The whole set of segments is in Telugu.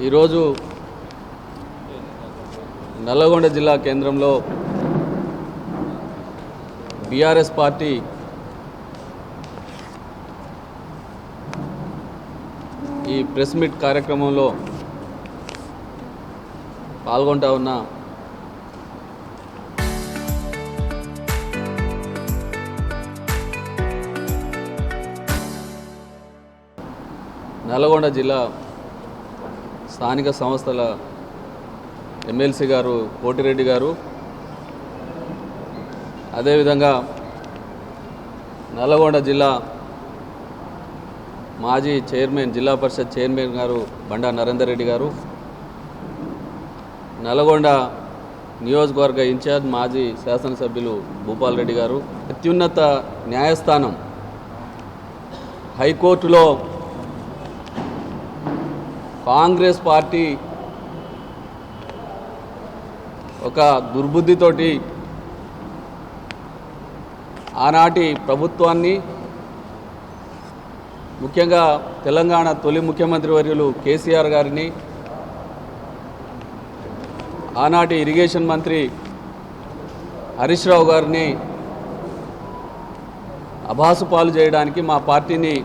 ఈరోజు నల్లగొండ జిల్లా కేంద్రంలో బీఆర్ఎస్ పార్టీ ఈ ప్రెస్ మీట్ కార్యక్రమంలో పాల్గొంటా ఉన్న నల్లగొండ జిల్లా స్థానిక సంస్థల ఎమ్మెల్సీ గారు కోటిరెడ్డి గారు, అదేవిధంగా నల్లగొండ జిల్లా మాజీ చైర్మన్, జిల్లా పరిషత్ చైర్మన్ గారు బండా నరేందర్ రెడ్డి గారు, నల్లగొండ నియోజకవర్గ ఇన్ఛార్జ్ మాజీ శాసనసభ్యులు భూపాల్ రెడ్డి గారు, అత్యున్నత న్యాయస్థానం హైకోర్టులో కాంగ్రెస్ పార్టీ ఒక దుర్బుద్ధితోటి ఆనాటి ప్రభుత్వాన్ని, ముఖ్యంగా తెలంగాణ తొలి ముఖ్యమంత్రి వర్యులు కేసీఆర్ గారిని, ఆనాటి ఇరిగేషన్ మంత్రి హరీష్ రావు గారిని అభాసుపాలు చేయడానికి, మా పార్టీని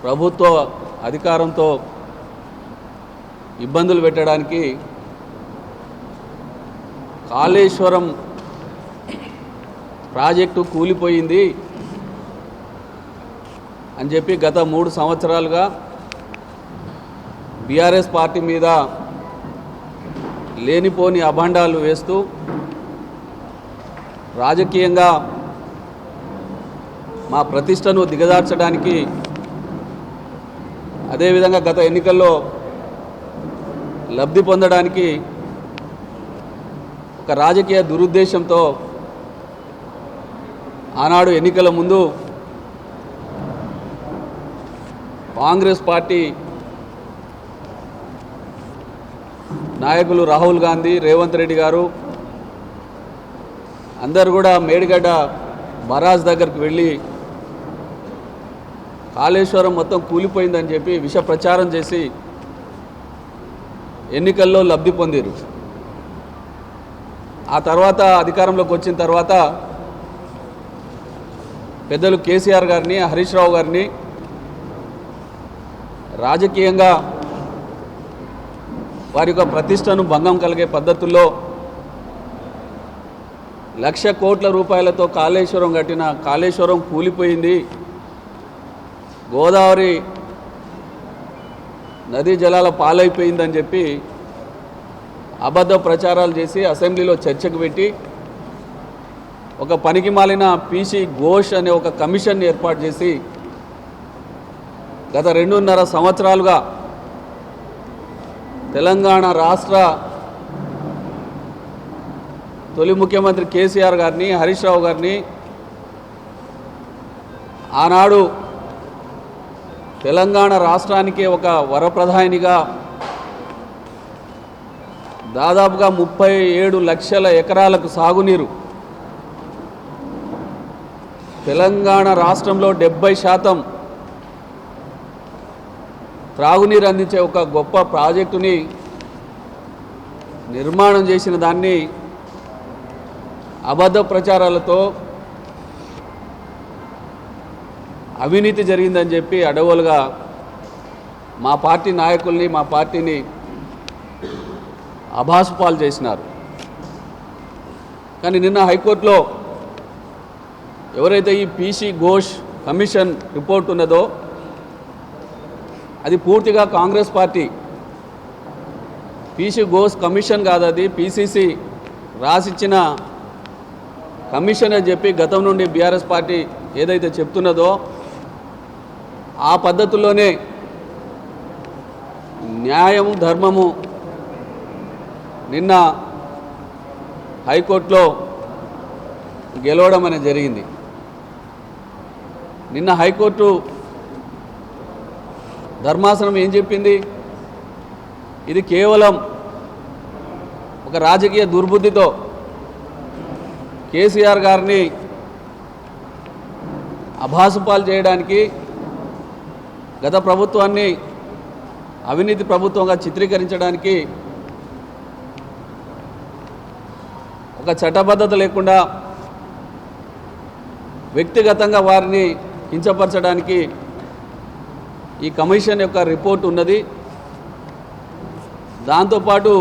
ప్రభుత్వ అధికారంతో ఇబ్బందులు పెట్టడానికి కాళేశ్వరం ప్రాజెక్టు కూలిపోయింది అని చెప్పి గత 3 సంవత్సరాలుగా బీఆర్ఎస్ పార్టీ మీద లేనిపోని అభాండాలు వేస్తూ రాజకీయంగా మా ప్రతిష్టను దిగజార్చడానికి, అదేవిధంగా గత ఎన్నికల్లో లబ్ధి పొందడానికి ఒక రాజకీయ దురుద్దేశంతో ఆనాడు ఎన్నికల ముందు కాంగ్రెస్ పార్టీ నాయకులు రాహుల్ గాంధీ, రేవంత్ రెడ్డి గారు అందరూ కూడా మేడిగడ్డ బరాజ్ దగ్గరికి వెళ్ళి కాళేశ్వరం మొత్తం కూలిపోయిందని చెప్పి విష ప్రచారం చేసి ఎన్నికల్లో లబ్ధి పొందారు. ఆ తర్వాత అధికారంలోకి వచ్చిన తర్వాత పెద్దలు కేసీఆర్ గారిని, హరీష్ రావు గారిని రాజకీయంగా వారి యొక్క ప్రతిష్టను భంగం కలిగే పద్ధతుల్లో 1,00,000 కోట్ల రూపాయలతో కాళేశ్వరం కట్టిన కాళేశ్వరం కూలిపోయింది, గోదావరి నదీ జలాల పాలైపోయిందని చెప్పి అబద్ధ ప్రచారాలు చేసి అసెంబ్లీలో చర్చకు పెట్టి ఒక పనికి మాలిన పీసీ ఘోష్ అనే ఒక కమిషన్ ఏర్పాటు చేసి గత 2.5 సంవత్సరాలుగా తెలంగాణ రాష్ట్ర తొలి ముఖ్యమంత్రి కేసీఆర్ గారిని, హరీష్ రావు గారిని, ఆనాడు తెలంగాణ రాష్ట్రానికి ఒక వరప్రధానిగా దాదాపుగా 37 లక్షల ఎకరాలకు సాగునీరు, తెలంగాణ రాష్ట్రంలో 70% త్రాగునీరు అందించే ఒక గొప్ప ప్రాజెక్టుని నిర్మాణం చేసిన దాన్ని అబద్ధ ప్రచారాలతో అవినీతి జరిగిందని చెప్పి అడవులుగా మా పార్టీ నాయకుల్ని, మా పార్టీని అభాసుపాలు చేసినారు. కానీ నిన్న హైకోర్టులో ఎవరైతే ఈ పీసీ ఘోష్ కమిషన్ రిపోర్ట్ ఉన్నదో అది పూర్తిగా Congress party, PC Ghosh commission కాదు, అది పీసీసీ రాసిచ్చిన కమిషన్ అని చెప్పి గతం నుండి బీఆర్ఎస్ పార్టీ ఏదైతే చెప్తున్నదో ఆ పద్ధతుల్లోనే న్యాయము, ధర్మము నిన్న హైకోర్టులో గెలవడం అనేది జరిగింది. నిన్న హైకోర్టు ధర్మాసనం ఏం చెప్పింది? ఇది కేవలం ఒక రాజకీయ దుర్బుద్ధితో కేసీఆర్ గారిని అభాసుపాలు చేయడానికి, గత ప్రభుత్వాన్ని అవినీతి ప్రభుత్వంగా చిత్రీకరించడానికి ఒక చట్టబద్ధత లేకుండా వ్యక్తిగతంగా వారిని కించపరచడానికి ఈ కమిషన్ యొక్క రిపోర్ట్ ఉన్నది. దాంతోపాటు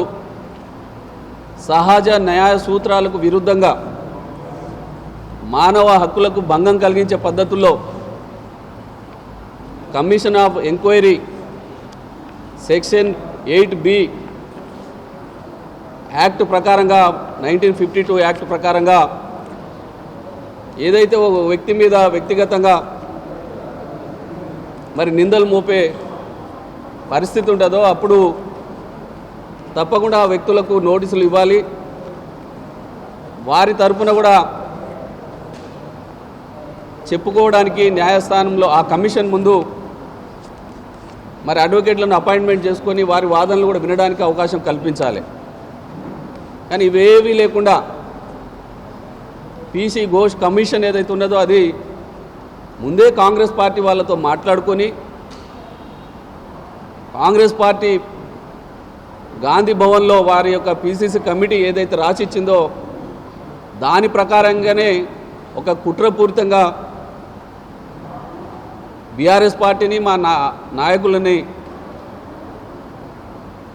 సహజ న్యాయ సూత్రాలకు విరుద్ధంగా మానవ హక్కులకు భంగం కలిగించే పద్ధతుల్లో commission of enquiry section 8B act ప్రకారంగా 1952 యాక్ట్ ప్రకారంగా ఏదైతే ఒక వ్యక్తి మీద వ్యక్తిగతంగా మరి నిందలు మోపే పరిస్థితి ఉంటుందో అప్పుడు తప్పకుండా ఆ వ్యక్తులకు నోటీసులు ఇవ్వాలి. వారి తరపున కూడా చెప్పుకోవడానికి న్యాయస్థానంలో ఆ కమిషన్ ముందు మరి అడ్వకేట్లను అపాయింట్మెంట్ చేసుకొని వారి వాదనలు కూడా వినడానికి అవకాశం కల్పించాలి. కానీ ఇవేవీ లేకుండా పీసీ ఘోష్ కమిషన్ ఏదైతే ఉన్నదో అది ముందే కాంగ్రెస్ పార్టీ వాళ్ళతో మాట్లాడుకొని కాంగ్రెస్ పార్టీ గాంధీ భవన్లో వారి యొక్క పీసీసీ కమిటీ ఏదైతే రాసిచ్చిందో దాని ప్రకారంగానే ఒక కుట్రపూరితంగా బీఆర్ఎస్ పార్టీని మా నాయకులని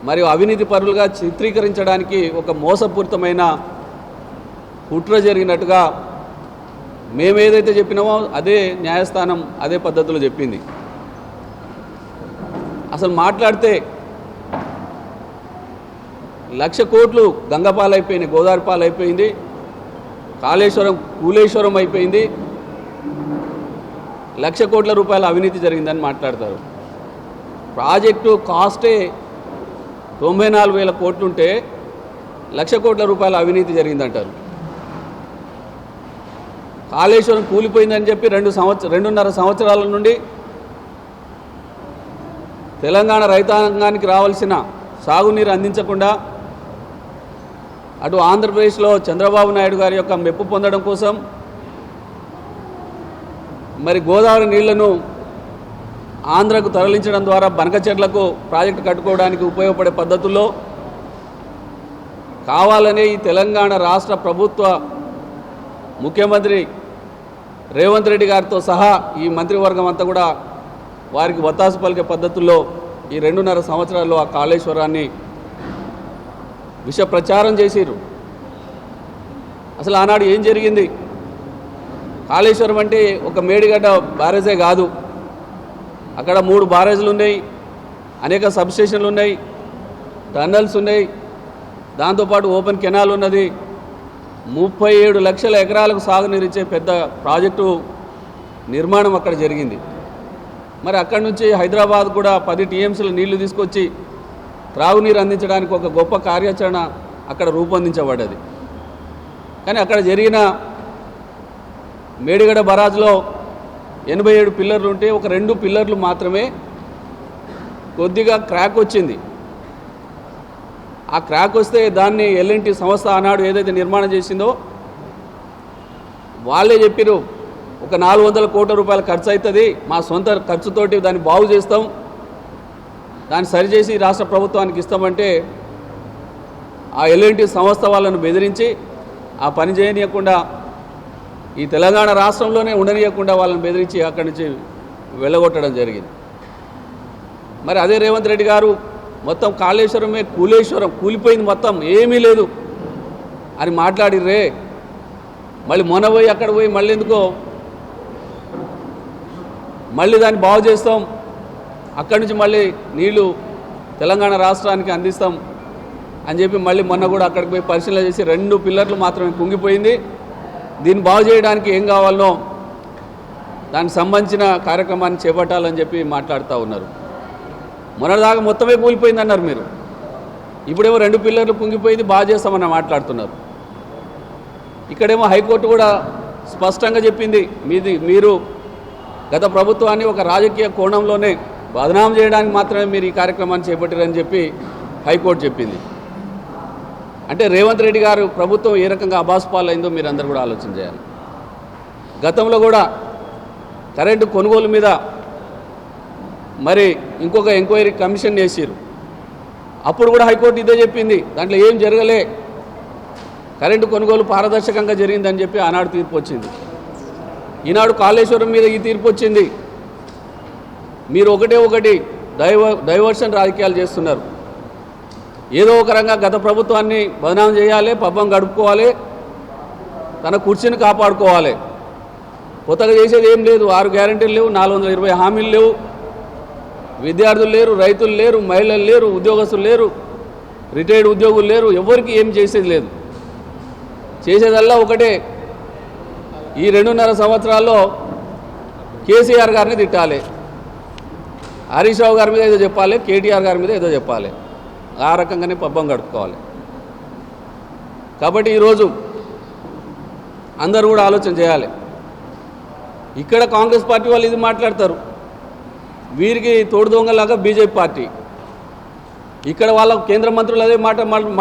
మరియు అవినీతి పరులుగా చిత్రీకరించడానికి ఒక మోసపూరితమైన కుట్ర జరిగినట్టుగా మేమేదైతే చెప్పినామో అదే న్యాయస్థానం అదే పద్ధతిలో చెప్పింది. అసలు మాట్లాడితే 1,00,000 కోట్లు గంగపాలైపోయినాయి, గోదావరి పాలైపోయింది, కాళేశ్వరం కూలేశ్వరం అయిపోయింది, 1,00,000 కోట్ల రూపాయల అవినీతి జరిగిందని మాట్లాడతారు. ప్రాజెక్టు కాస్టే 94,000 కోట్లుంటే 1,00,000 కోట్ల రూపాయల అవినీతి జరిగిందంటారు. కాళేశ్వరం కూలిపోయిందని చెప్పి 2.5 సంవత్సరాల నుండి తెలంగాణ రైతాంగానికి రావాల్సిన సాగునీరు అందించకుండా అటు ఆంధ్రప్రదేశ్లో చంద్రబాబు నాయుడు గారి యొక్క మెప్పు పొందడం కోసం మరి గోదావరి నీళ్లను ఆంధ్రకు తరలించడం ద్వారా బనకచెర్లకు ప్రాజెక్టు కట్టుకోవడానికి ఉపయోగపడే పద్ధతుల్లో కావాలనే ఈ తెలంగాణ రాష్ట్ర ప్రభుత్వ ముఖ్యమంత్రి రేవంత్ రెడ్డి గారితో సహా ఈ మంత్రివర్గం అంతా కూడా వారికి వత్తాసు పలికే పద్ధతుల్లో ఈ 2.5 సంవత్సరాల్లో ఆ కాళేశ్వరాన్ని విష ప్రచారం చేసిరు. అసలు ఆనాడు ఏం జరిగింది? కాళేశ్వరం అంటే ఒక మేడిగడ్డ బ్యారేజే కాదు, అక్కడ 3 బ్యారేజ్లు ఉన్నాయి, అనేక సబ్స్టేషన్లు ఉన్నాయి, టన్నల్స్ ఉన్నాయి, దాంతోపాటు ఓపెన్ కెనాల్ ఉన్నది, 37 లక్షల ఎకరాలకు సాగునీరిచ్చే పెద్ద ప్రాజెక్టు నిర్మాణం అక్కడ జరిగింది. మరి అక్కడి నుంచి హైదరాబాద్ కూడా 10 టీఎంసీల నీళ్లు తీసుకొచ్చి త్రాగునీరు అందించడానికి ఒక గొప్ప కార్యాచరణ అక్కడ రూపొందించబడ్డది. కానీ అక్కడ జరిగిన మేడిగడ్డ బరాజ్లో 87 పిల్లర్లు ఉంటే ఒక 2 పిల్లర్లు మాత్రమే కొద్దిగా క్రాక్ వచ్చింది. ఆ క్రాక్ వస్తే దాన్ని ఎల్ఎన్టీ సంస్థ ఆనాడు ఏదైతే నిర్మాణం చేసిందో వాళ్ళే చెప్పారు, ఒక 400 కోట్ల రూపాయల ఖర్చు అవుతుంది, మా సొంత ఖర్చుతోటి దాన్ని బాగు చేస్తాం, దాన్ని సరిచేసి రాష్ట్ర ప్రభుత్వానికి ఇస్తామంటే ఆ ఎల్ఎన్టీ సంస్థ వాళ్ళను బెదిరించి ఆ పని చేయనీయకుండా ఈ తెలంగాణ రాష్ట్రంలోనే ఉండనీయకుండా వాళ్ళని బెదిరించి అక్కడి నుంచి వెళ్ళగొట్టడం జరిగింది. మరి అదే రేవంత్ రెడ్డి గారు మొత్తం కాళేశ్వరమే కూలేశ్వరం కూలిపోయింది, మొత్తం ఏమీ లేదు అని మాట్లాడిర్రే. మళ్ళీ మొన్న పోయి అక్కడ పోయి మళ్ళీ ఎందుకో మళ్ళీ దాన్ని బాగు చేస్తాం, అక్కడి నుంచి మళ్ళీ నీళ్లు తెలంగాణ రాష్ట్రానికి అందిస్తాం అని చెప్పి మళ్ళీ మొన్న కూడా అక్కడికి పోయి పరిశీలన చేసి 2 పిల్లర్లు మాత్రమే కుంగిపోయింది, దీన్ని బాగు చేయడానికి ఏం కావాలనో దానికి సంబంధించిన కార్యక్రమాన్ని చేపట్టాలని చెప్పి మాట్లాడుతూ ఉన్నారు. మొన్నటిదాకా మొత్తమే కూలిపోయింది అన్నారు మీరు, ఇప్పుడేమో 2 పిల్లర్లు కుంగిపోయింది బాగు చేస్తామని మాట్లాడుతున్నారు. ఇక్కడేమో హైకోర్టు కూడా స్పష్టంగా చెప్పింది, మీరు గత ప్రభుత్వాన్ని ఒక రాజకీయ కోణంలోనే బదనాం చేయడానికి మాత్రమే మీరు ఈ కార్యక్రమాన్ని చేపట్టారని చెప్పి హైకోర్టు చెప్పింది. అంటే రేవంత్ రెడ్డి గారు ప్రభుత్వం ఏ రకంగా అబాస్పాలైందో మీరు అందరూ కూడా ఆలోచన చేయాలి. గతంలో కూడా కరెంటు కొనుగోలు మీద మరి ఇంకొక ఎంక్వైరీ కమిషన్ చేసిరు. అప్పుడు కూడా హైకోర్టు ఇదే చెప్పింది, దాంట్లో ఏం జరగలే, కరెంటు కొనుగోలు పారదర్శకంగా జరిగిందని చెప్పి ఆనాడు తీర్పు వచ్చింది. ఈనాడు కాళేశ్వరం మీద ఈ తీర్పు వచ్చింది. మీరు ఒకటి డైవర్షన్ రాజకీయాలు చేస్తున్నారు. ఏదో ఒక రంగా గత ప్రభుత్వాన్ని బదనాం చేయాలి, పబ్బం గడుపుకోవాలి, తన కుర్చీని కాపాడుకోవాలి. కొత్తగా చేసేది ఏం లేదు. 6 గ్యారెంటీలు లేవు, 420 హామీలు లేవు, విద్యార్థులు లేరు, రైతులు లేరు, మహిళలు లేరు, ఉద్యోగస్తులు లేరు, రిటైర్డ్ ఉద్యోగులు లేరు, ఎవరికి ఏం చేసేది లేదు. చేసేదల్లా ఒకటే, ఈ 2.5 సంవత్సరాల్లో కేసీఆర్ గారిని తిట్టాలి, హరీష్ రావు గారి మీద ఏదో చెప్పాలి, కేటీఆర్ గారి మీద ఏదో చెప్పాలి, ఆ రకంగానే పబ్బం గడుపుకోవాలి. కాబట్టి ఈరోజు అందరూ కూడా ఆలోచన చేయాలి. ఇక్కడ కాంగ్రెస్ పార్టీ వాళ్ళు ఇది మాట్లాడతారు, వీరికి తోడు దొంగలాగా బీజేపీ పార్టీ. ఇక్కడ వాళ్ళ కేంద్ర మంత్రులు అదే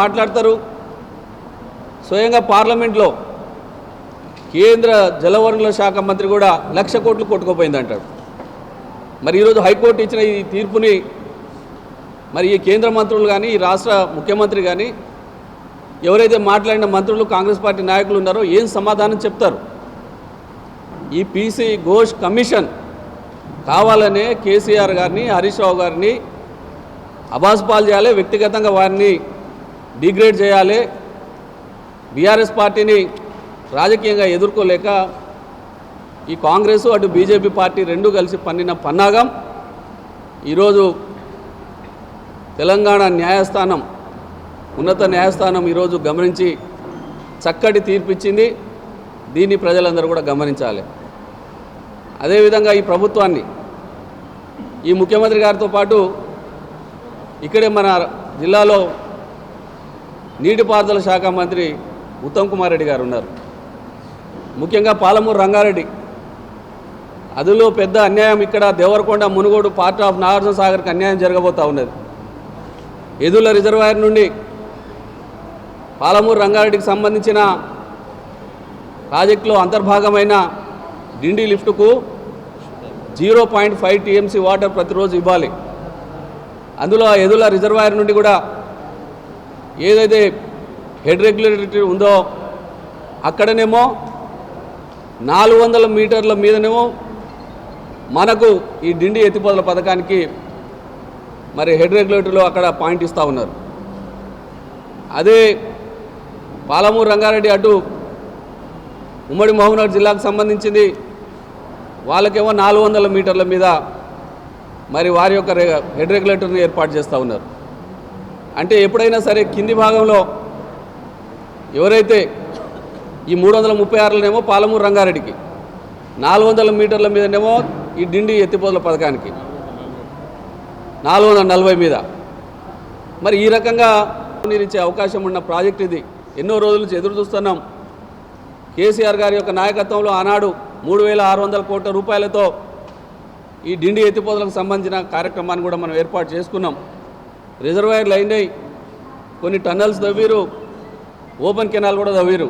మాట్లాడతారు. స్వయంగా పార్లమెంట్లో కేంద్ర జలవనరుల శాఖ మంత్రి కూడా 1,00,000 కోట్లు కొట్టుకుపోయింది అంటాడు. మరి ఈరోజు హైకోర్టు ఇచ్చిన ఈ తీర్పుని మరి ఈ కేంద్ర మంత్రులు కానీ, ఈ రాష్ట్ర ముఖ్యమంత్రి కానీ, ఎవరైతే మాట్లాడిన మంత్రులు కాంగ్రెస్ పార్టీ నాయకులు ఉన్నారో ఏం సమాధానం చెప్తారు? ఈ పీసీ ఘోష్ కమిషన్ కావాలనే కేసీఆర్ గారిని, హరీష్ రావు గారిని అబాస్పాలు చేయాలి, వ్యక్తిగతంగా వారిని డిగ్రేడ్ చేయాలి. బీఆర్ఎస్ పార్టీని రాజకీయంగా ఎదుర్కోలేక ఈ కాంగ్రెసు అటు బీజేపీ పార్టీ రెండూ కలిసి పన్నిన పన్నాగం ఈరోజు తెలంగాణ న్యాయస్థానం, ఉన్నత న్యాయస్థానం ఈరోజు గమనించి చక్కటి తీర్పిచ్చింది. దీన్ని ప్రజలందరూ కూడా గమనించాలి. అదేవిధంగా ఈ ప్రభుత్వాన్ని, ఈ ముఖ్యమంత్రి గారితో పాటు ఇక్కడే మన జిల్లాలో నీటిపారుదల శాఖ మంత్రి ఉత్తమ్ కుమార్ రెడ్డి గారు ఉన్నారు. ముఖ్యంగా పాలమూరు రంగారెడ్డి అదిలో పెద్ద అన్యాయం, ఇక్కడ దేవరకొండ, మునుగోడు పార్ట్ ఆఫ్ నాగార్జున సాగర్కి అన్యాయం జరగబోతూ ఉన్నది. ఎదుల రిజర్వాయర్ నుండి పాలమూరు రంగారెడ్డికి సంబంధించిన ప్రాజెక్టులో అంతర్భాగమైన డిండి లిఫ్ట్కు 0.5 టీఎంసీ వాటర్ ప్రతిరోజు ఇవ్వాలి. అందులో ఎదుల రిజర్వాయర్ నుండి కూడా ఏదైతే హెడ్ రెగ్యులేటరీ ఉందో అక్కడనేమో 400 మీటర్ల మీదనేమో మనకు ఈ డిండి ఎత్తిపోతల పథకానికి మరి హెడ్ రెగ్యులేటరీలో అక్కడ పాయింట్ ఇస్తూ ఉన్నారు. అదే పాలమూరు రంగారెడ్డి అటు ఉమ్మడి మహబూబ్నగర్ జిల్లాకు సంబంధించింది, వాళ్ళకేమో 400 మీటర్ల మీద మరి వారి యొక్క హెడ్ రెగ్యులేటర్ని ఏర్పాటు చేస్తూ ఉన్నారు. అంటే ఎప్పుడైనా సరే కింది భాగంలో ఎవరైతే ఈ 336నేమో పాలమూరు రంగారెడ్డికి, 400 మీటర్ల మీదనేమో ఈ డిండి ఎత్తిపోతల పథకానికి 440 మీద మరి ఈ రకంగా నీరిచ్చే అవకాశం ఉన్న ప్రాజెక్ట్ ఇది. ఎన్నో రోజుల నుంచి ఎదురు చూస్తున్నాం. కేసీఆర్ గారి యొక్క నాయకత్వంలో ఆనాడు 3,600 కోట్ల రూపాయలతో ఈ డిండి ఎత్తిపోతలకు సంబంధించిన కార్యక్రమాన్ని కూడా మనం ఏర్పాటు చేసుకున్నాం. రిజర్వాయర్లు అయినాయి, కొన్ని టన్నల్స్ తవ్వీరు, ఓపెన్ కెనాల్ కూడా తవ్వీరు.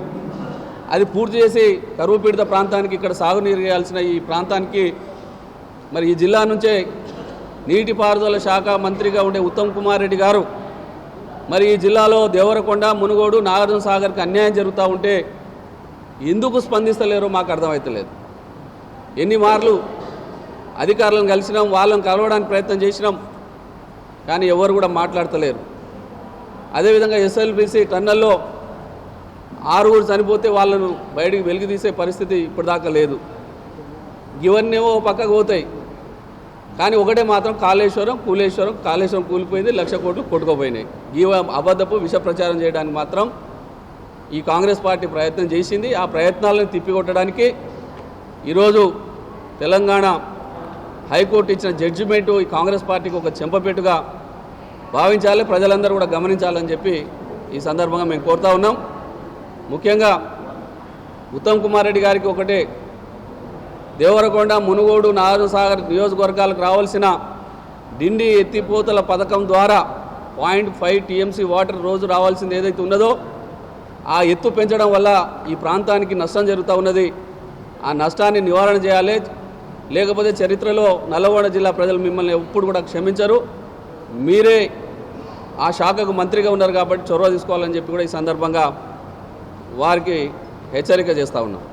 అది పూర్తి చేసి కరువు పీడిత ప్రాంతానికి, ఇక్కడ సాగునీరు చేయాల్సిన ఈ ప్రాంతానికి మరి ఈ జిల్లా నుంచే నీటిపారుదల శాఖ మంత్రిగా ఉండే ఉత్తమ్ కుమార్ రెడ్డి గారు మరి ఈ జిల్లాలో దేవరకొండ, మునుగోడు, నాగార్జున సాగర్కి అన్యాయం జరుగుతూ ఉంటే ఎందుకు స్పందిస్తలేరో మాకు అర్థమవుతలేదు. ఎన్ని మార్లు అధికారులను కలిసినాం, వాళ్ళని కలవడానికి ప్రయత్నం చేసినాం, కానీ ఎవరు కూడా మాట్లాడతలేరు. అదేవిధంగా ఎస్ఎల్బీసీ టన్నల్లో 6 చనిపోతే వాళ్ళను బయటికి వెలికి తీసే పరిస్థితి ఇప్పటిదాకా లేదు. ఇవన్నేమో పక్కకు పోతాయి, కానీ ఒకటే మాత్రం కాళేశ్వరం కూలిపోయింది, 1,00,000 కోట్లు కొట్టుకుపోయినాయి. ఈ అబద్ధపు విష ప్రచారం చేయడానికి మాత్రం ఈ కాంగ్రెస్ పార్టీ ప్రయత్నం చేసింది. ఆ ప్రయత్నాలను తిప్పికొట్టడానికి ఈరోజు తెలంగాణ హైకోర్టు ఇచ్చిన జడ్జిమెంటు ఈ కాంగ్రెస్ పార్టీకి ఒక చెంపపెట్టుగా భావించాలి, ప్రజలందరూ కూడా గమనించాలని చెప్పి ఈ సందర్భంగా మేము కోరుతా ఉన్నాం. ముఖ్యంగా ఉత్తమ్ కుమార్ రెడ్డి గారికి ఒకటే, దేవరకొండ, మునుగోడు, నాగార్జున సాగర్ నియోజకవర్గాలకు రావాల్సిన డిండి ఎత్తిపోతల పథకం ద్వారా 0.5 టీఎంసీ వాటర్ రోజు రావాల్సింది ఏదైతే ఉన్నదో ఆ ఎత్తు పెంచడం వల్ల ఈ ప్రాంతానికి నష్టం జరుగుతూ ఉన్నది. ఆ నష్టాన్ని నివారణ చేయాలి, లేకపోతే చరిత్రలో నల్లగొండ జిల్లా ప్రజలు మిమ్మల్ని ఎప్పుడు కూడా క్షమించరు. మీరే ఆ శాఖకు మంత్రిగా ఉన్నారు కాబట్టి చొరవ తీసుకోవాలని చెప్పి కూడా ఈ సందర్భంగా వారికి హెచ్చరిక చేస్తూ ఉన్నాం.